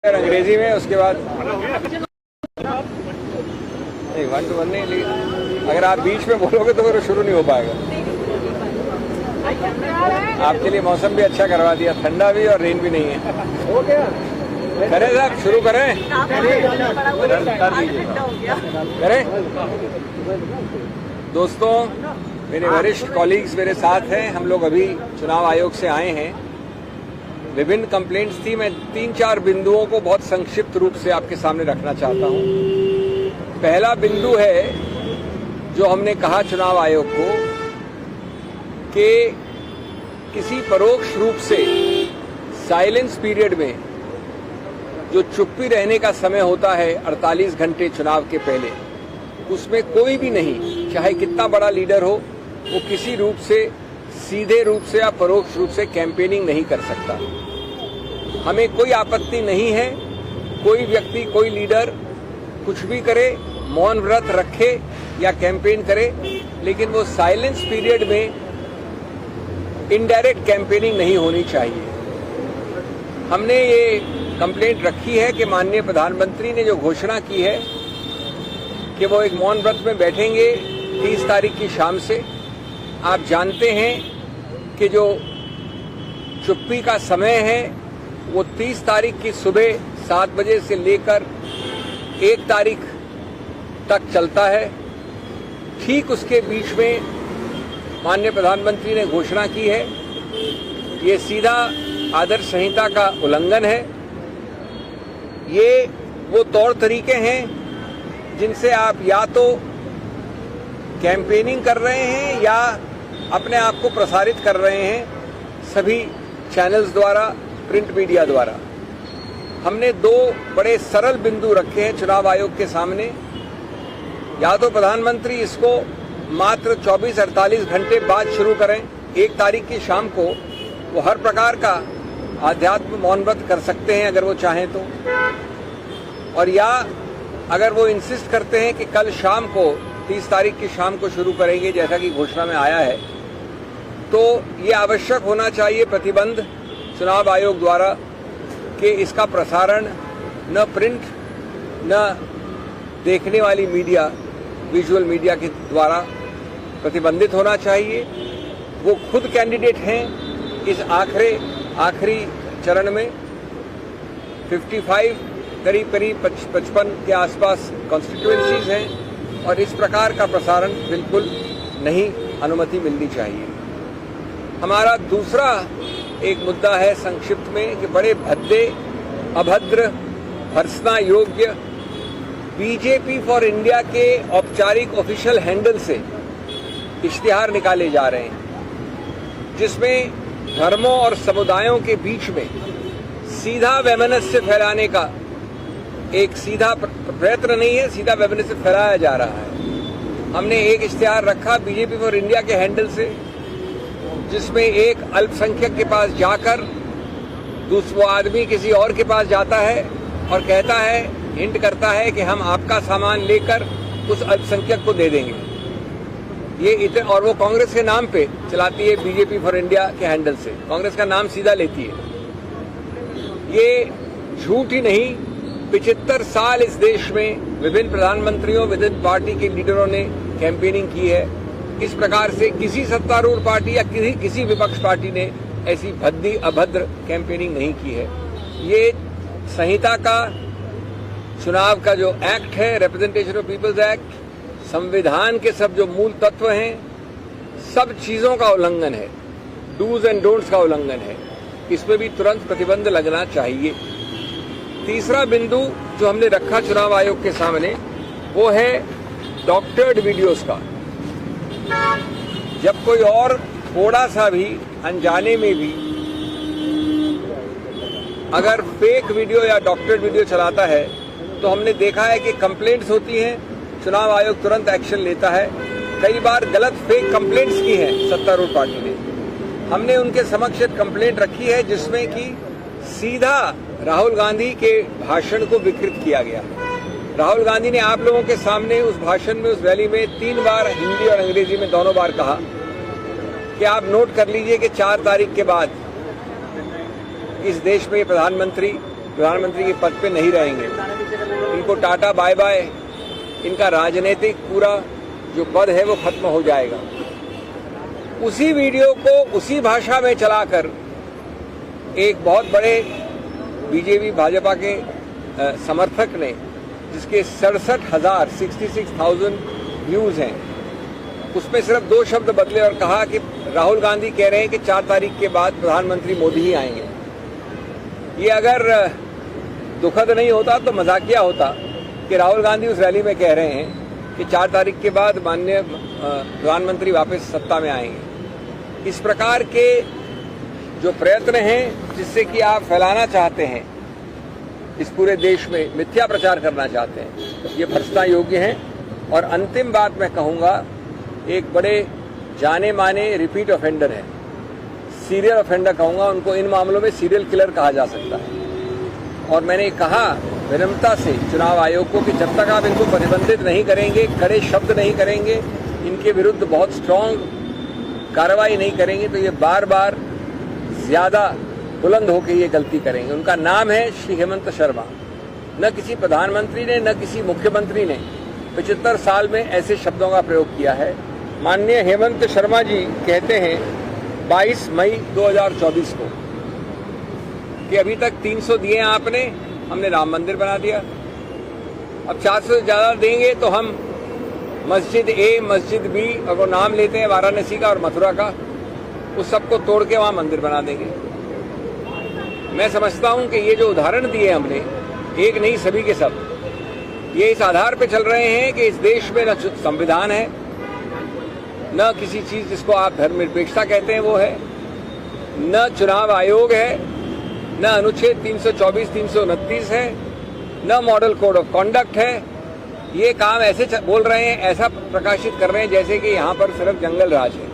अंग्रेजी में, उसके बाद नहीं 1 to 1 नहीं, अगर आप बीच में बोलोगे तो फिर शुरू नहीं हो पाएगा। आपके लिए मौसम भी अच्छा करवा दिया, ठंडा भी और रेन भी नहीं है। हो गया, करें साहब, शुरू करें। करें दोस्तों, मेरे वरिष्ठ कॉलीग्स मेरे साथ हैं। हम लोग अभी चुनाव आयोग से आए हैं। विभिन्न कंप्लेंट्स थी। मैं 3-4 बिंदुओं को बहुत संक्षिप्त रूप से आपके सामने रखना चाहता हूं। पहला बिंदु है जो हमने कहा चुनाव आयोग को कि किसी परोक्ष रूप से साइलेंस पीरियड में जो चुप्पी रहने का समय होता है 48 घंटे चुनाव के पहले, उसमें कोई भी नहीं, चाहे कितना बड़ा लीडर हो, वो किसी रूप से सीधे रूप से या परोक्ष रूप से कैंपेनिंग नहीं कर सकता। हमें कोई आपत्ति नहीं है, कोई व्यक्ति, कोई लीडर कुछ भी करे, मौन व्रत रखे या कैंपेन करे, लेकिन वो साइलेंस पीरियड में इनडायरेक्ट कैंपेनिंग नहीं होनी चाहिए। हमने ये कंप्लेंट रखी है कि माननीय प्रधानमंत्री ने जो घोषणा की है कि वो एक मौन व्रत में बैठेंगे 30 तारीख की शाम से। आप जानते हैं कि जो चुप्पी का समय है वो 30 तारीख की सुबह 7 बजे से लेकर 1 तारीख तक चलता है। ठीक उसके बीच में माननीय प्रधानमंत्री ने घोषणा की है, ये सीधा आदर्श संहिता का उल्लंघन है। ये वो तौर तरीके हैं जिनसे आप या तो कैंपेनिंग कर रहे हैं या अपने आप को प्रसारित कर रहे हैं सभी चैनल्स द्वारा, प्रिंट मीडिया द्वारा। हमने 2 बड़े सरल बिंदु रखे हैं चुनाव आयोग के सामने। या तो प्रधानमंत्री इसको मात्र 24-48 घंटे बाद शुरू करें, 1 तारीख की शाम को वो हर प्रकार का आध्यात्म मौन व्रत कर सकते हैं अगर वो चाहें तो, और या अगर वो इंसिस्ट करते हैं कि कल शाम को 30 तारीख की शाम को शुरू करेंगे जैसा कि घोषणा में आया है, तो ये आवश्यक होना चाहिए प्रतिबंध चुनाव आयोग द्वारा कि इसका प्रसारण न प्रिंट न देखने वाली मीडिया, विजुअल मीडिया के द्वारा प्रतिबंधित होना चाहिए। वो खुद कैंडिडेट हैं इस आखिरी चरण में। 55 करीब 55 के आसपास कॉन्स्टिट्यूएंसीज हैं और इस प्रकार का प्रसारण बिल्कुल नहीं अनुमति मिलनी चाहिए। हमारा दूसरा एक मुद्दा है संक्षिप्त में कि बड़े भद्दे, अभद्र, भर्त्सना योग्य बीजेपी फॉर इंडिया के औपचारिक ऑफिशियल हैंडल से इश्तिहार निकाले जा रहे हैं, जिसमें धर्मों और समुदायों के बीच में सीधा वैमनस्य फैलाने का एक सीधा प्रयत्न नहीं है, सीधा वैमनस्य फैलाया जा रहा है। हमने एक इश्तिहार रखा बीजेपी फॉर इंडिया के हैंडल से, जिसमें एक अल्पसंख्यक के पास जाकर दूसरा आदमी किसी और के पास जाता है और कहता है, हिंट करता है कि हम आपका सामान लेकर उस अल्पसंख्यक को दे देंगे। ये और वो कांग्रेस के नाम पे चलाती है, बीजेपी फॉर इंडिया के हैंडल से कांग्रेस का नाम सीधा लेती है। ये झूठ ही नहीं, 75 साल इस देश में विभिन्न प्रधानमंत्रियों, विभिन्न पार्टी के लीडरों ने कैंपेनिंग की है। इस प्रकार से किसी सत्तारूढ़ पार्टी या किसी विपक्ष पार्टी ने ऐसी भद्दी, अभद्र कैंपेनिंग नहीं की है। ये संहिता का, चुनाव का जो एक्ट है, रिप्रेजेंटेशन ऑफ पीपल्स एक्ट, संविधान के सब जो मूल तत्व हैं, सब चीजों का उल्लंघन है, डूज एंड डोंट्स का उल्लंघन है। इसमें भी तुरंत प्रतिबंध लगना चाहिए। तीसरा बिंदु जो हमने रखा चुनाव आयोग के सामने वो है डॉक्टर्ड वीडियोस का। जब कोई और थोड़ा सा भी अनजाने में भी अगर फेक वीडियो या डॉक्टर्ड वीडियो चलाता है तो हमने देखा है कि कंप्लेंट्स होती हैं, चुनाव आयोग तुरंत एक्शन लेता है। कई बार गलत फेक कंप्लेंट्स की हैं सत्तारूढ़ पार्टी ने। हमने उनके समक्ष एक कंप्लेंट रखी है जिसमें कि सीधा राहुल गांधी के भाषण को विकृत किया गया। राहुल गांधी ने आप लोगों के सामने उस भाषण में, उस रैली में 3 बार हिंदी और अंग्रेजी में दोनों बार कहा कि आप नोट कर लीजिए कि 4 तारीख के बाद इस देश में प्रधानमंत्री प्रधानमंत्री के पद पे नहीं रहेंगे। इनको टाटा बाय बाय, इनका राजनीतिक पूरा जो पद है वो खत्म हो जाएगा। उसी वीडियो को उसी भाषा में चलाकर एक बहुत बड़े बीजेपी भाजपा के समर्थक ने, जिसके 66,000 व्यूज हैं, उसमें सिर्फ 2 शब्द बदले और कहा कि राहुल गांधी कह रहे हैं कि 4 तारीख के बाद प्रधानमंत्री मोदी ही आएंगे। ये अगर दुखद नहीं होता तो मजाकिया होता कि राहुल गांधी उस रैली में कह रहे हैं कि 4 तारीख के बाद माननीय प्रधानमंत्री वापस सत्ता में आएंगे। इस प्रकार के जो प्रयत्न हैं जिससे कि आप फैलाना चाहते हैं, इस पूरे देश में मिथ्या प्रचार करना चाहते हैं, ये भर्त्सना योग्य हैं। और अंतिम बात मैं कहूंगा, एक बड़े जाने माने रिपीट ऑफेंडर है, सीरियल ऑफेंडर कहूंगा उनको, इन मामलों में सीरियल किलर कहा जा सकता है। और मैंने कहा विनम्रता से चुनाव आयोग को कि जब तक आप इनको प्रतिबंधित नहीं करेंगे, कड़े शब्द नहीं करेंगे, इनके विरुद्ध बहुत स्ट्रांग कार्रवाई नहीं करेंगे, तो ये बार बार ज्यादा बुलंद होकर ये गलती करेंगे। उनका नाम है श्री हेमंत शर्मा। न किसी प्रधानमंत्री ने, न किसी मुख्यमंत्री ने 75 साल में ऐसे शब्दों का प्रयोग किया है। माननीय हेमंत शर्मा जी कहते हैं 22 मई 2024 को कि अभी तक 300 दिए हैं आपने, हमने राम मंदिर बना दिया, अब 400 से ज्यादा देंगे तो हम मस्जिद ए, मस्जिद बी, और वो नाम लेते हैं वाराणसी का और मथुरा का, उस सबको तोड़ के वहां मंदिर बना देंगे। मैं समझता हूं कि ये जो उदाहरण दिए हमने, एक नहीं सभी के सब, ये इस आधार पर चल रहे हैं कि इस देश में न संविधान है, न किसी चीज जिसको आप धर्मनिरपेक्षता कहते हैं वो है, न चुनाव आयोग है, न अनुच्छेद 324, 329 है, न मॉडल कोड ऑफ कॉन्डक्ट है। ये काम ऐसे बोल रहे हैं, ऐसा प्रकाशित कर रहे हैं जैसे कि यहाँ पर सिर्फ जंगल राज है।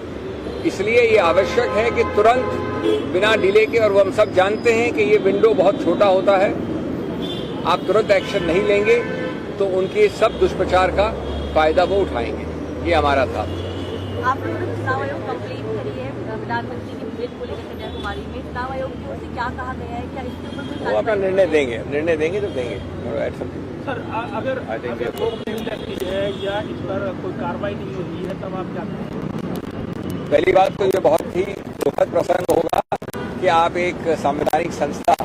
इसलिए ये आवश्यक है कि तुरंत बिना डिले के, और वो हम सब जानते हैं कि ये विंडो बहुत छोटा होता है, आप तुरंत एक्शन नहीं लेंगे तो उनके सब दुष्प्रचार का फायदा वो उठाएंगे। ये हमारा था। आप लोगों ने चुनाव आयोग कंप्लेंट करी है प्रधानमंत्री की विजिट को लेकर कन्याकुमारी में, चुनाव आयोग की ओर से क्या कहा गया है, क्या इसके ऊपर कोई वो अपना निर्णय देंगे तो देंगे। सर, अगर कंप्लेंट लगती है या इस पर कोई कार्रवाई नहीं होती है तब आप क्या करेंगे? पहली बात तो ये बहुत ही दुखद प्रसंग होगा कि आप एक संवैधानिक संस्था